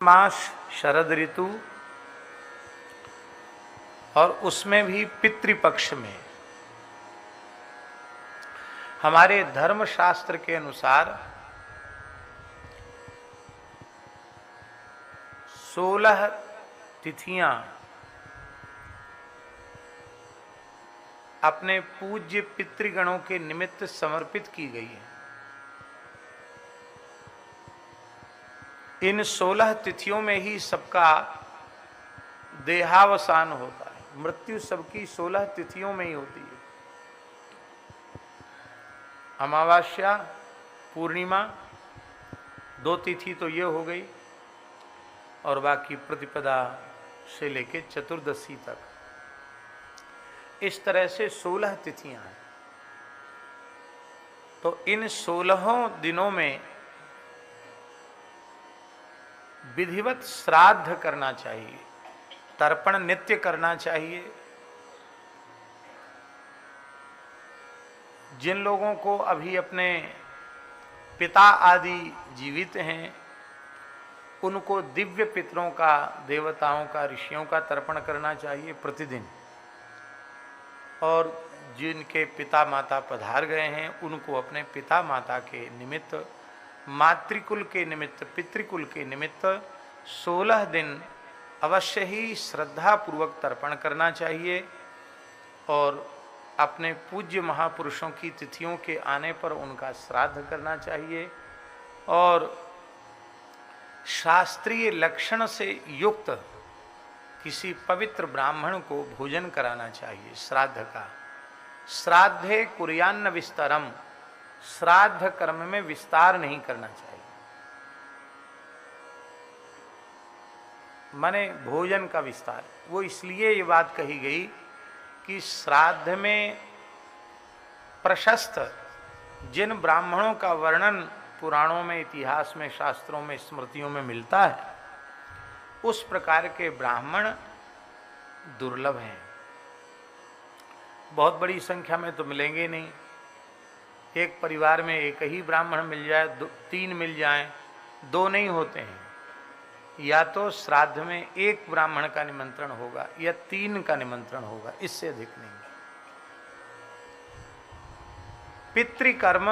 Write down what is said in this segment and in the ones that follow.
मास शरद ऋतु और उसमें भी पितृपक्ष में हमारे धर्मशास्त्र के अनुसार 16 तिथियां अपने पूज्य पितृगणों के निमित्त समर्पित की गई है। इन 16 तिथियों में ही सबका देहावसान होता है। मृत्यु सबकी 16 तिथियों में ही होती है। अमावस्या, पूर्णिमा 2 तिथि तो ये हो गई और बाकी प्रतिपदा से लेके चतुर्दशी तक, इस तरह से 16 तिथियां हैं। तो इन 16 दिनों में विधिवत श्राद्ध करना चाहिए, तर्पण नित्य करना चाहिए। जिन लोगों को अभी अपने पिता आदि जीवित हैं, उनको दिव्य पितरों का, देवताओं का, ऋषियों का तर्पण करना चाहिए प्रतिदिन। और जिनके पिता माता पधार गए हैं, उनको अपने पिता माता के निमित्त, मातृकुल के निमित्त, पितृकुल के निमित्त 16 दिन अवश्य ही श्रद्धा पूर्वक तर्पण करना चाहिए। और अपने पूज्य महापुरुषों की तिथियों के आने पर उनका श्राद्ध करना चाहिए और शास्त्रीय लक्षण से युक्त किसी पवित्र ब्राह्मण को भोजन कराना चाहिए श्राद्ध का। श्राद्धे कुर्यान्न विस्तरम, श्राद्ध कर्म में विस्तार नहीं करना चाहिए। माने भोजन का विस्तार। वो इसलिए ये बात कही गई कि श्राद्ध में प्रशस्त जिन ब्राह्मणों का वर्णन पुराणों में, इतिहास में, शास्त्रों में, स्मृतियों में मिलता है, उस प्रकार के ब्राह्मण दुर्लभ हैं। बहुत बड़ी संख्या में तो मिलेंगे नहीं। एक परिवार में एक ही ब्राह्मण मिल जाए, 3 मिल जाएं, 2 नहीं होते हैं। या तो श्राद्ध में 1 ब्राह्मण का निमंत्रण होगा या 3 का निमंत्रण होगा, इससे अधिक नहीं। पितृकर्म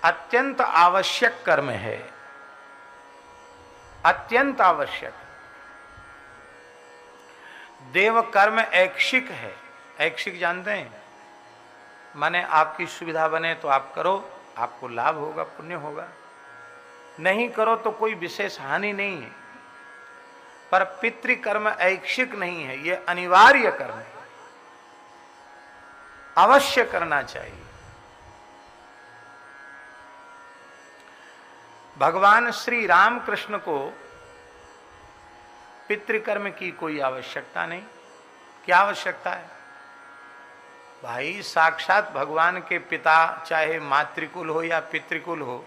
अत्यंत आवश्यक कर्म है, अत्यंत आवश्यक। देव कर्म ऐच्छिक है। ऐच्छिक जानते हैं? माने आपकी सुविधा बने तो आप करो, आपको लाभ होगा, पुण्य होगा। नहीं करो तो कोई विशेष हानि नहीं है। पर पितृकर्म ऐच्छिक नहीं है, यह अनिवार्य कर्म है, अवश्य करना चाहिए। भगवान श्री रामकृष्ण को पितृकर्म की कोई आवश्यकता नहीं। क्या आवश्यकता है भाई? साक्षात भगवान के पिता, चाहे मातृकुल हो या पितृकुल हो,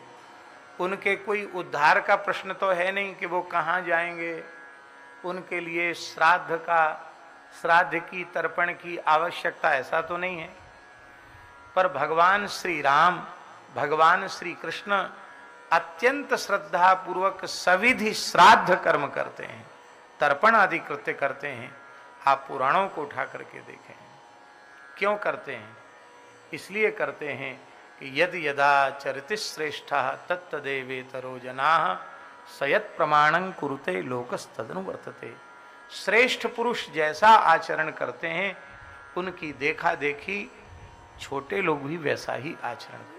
उनके कोई उद्धार का प्रश्न तो है नहीं कि वो कहाँ जाएंगे। उनके लिए श्राद्ध की, तर्पण की आवश्यकता ऐसा तो नहीं है। पर भगवान श्री राम, भगवान श्री कृष्ण अत्यंत श्रद्धा पूर्वक सविधि श्राद्ध कर्म करते हैं, तर्पण आदि कृत्य करते हैं। आप पुराणों को उठा करके देखें। क्यों करते हैं? इसलिए करते हैं कि यद यदा चरिति श्रेष्ठः तत्तदेवेतरो जनाः सयत् प्रमाणं कुरुते लोकस्तदनु वर्तते। श्रेष्ठ पुरुष जैसा आचरण करते हैं, उनकी देखा देखी छोटे लोग भी वैसा ही आचरण करते हैं।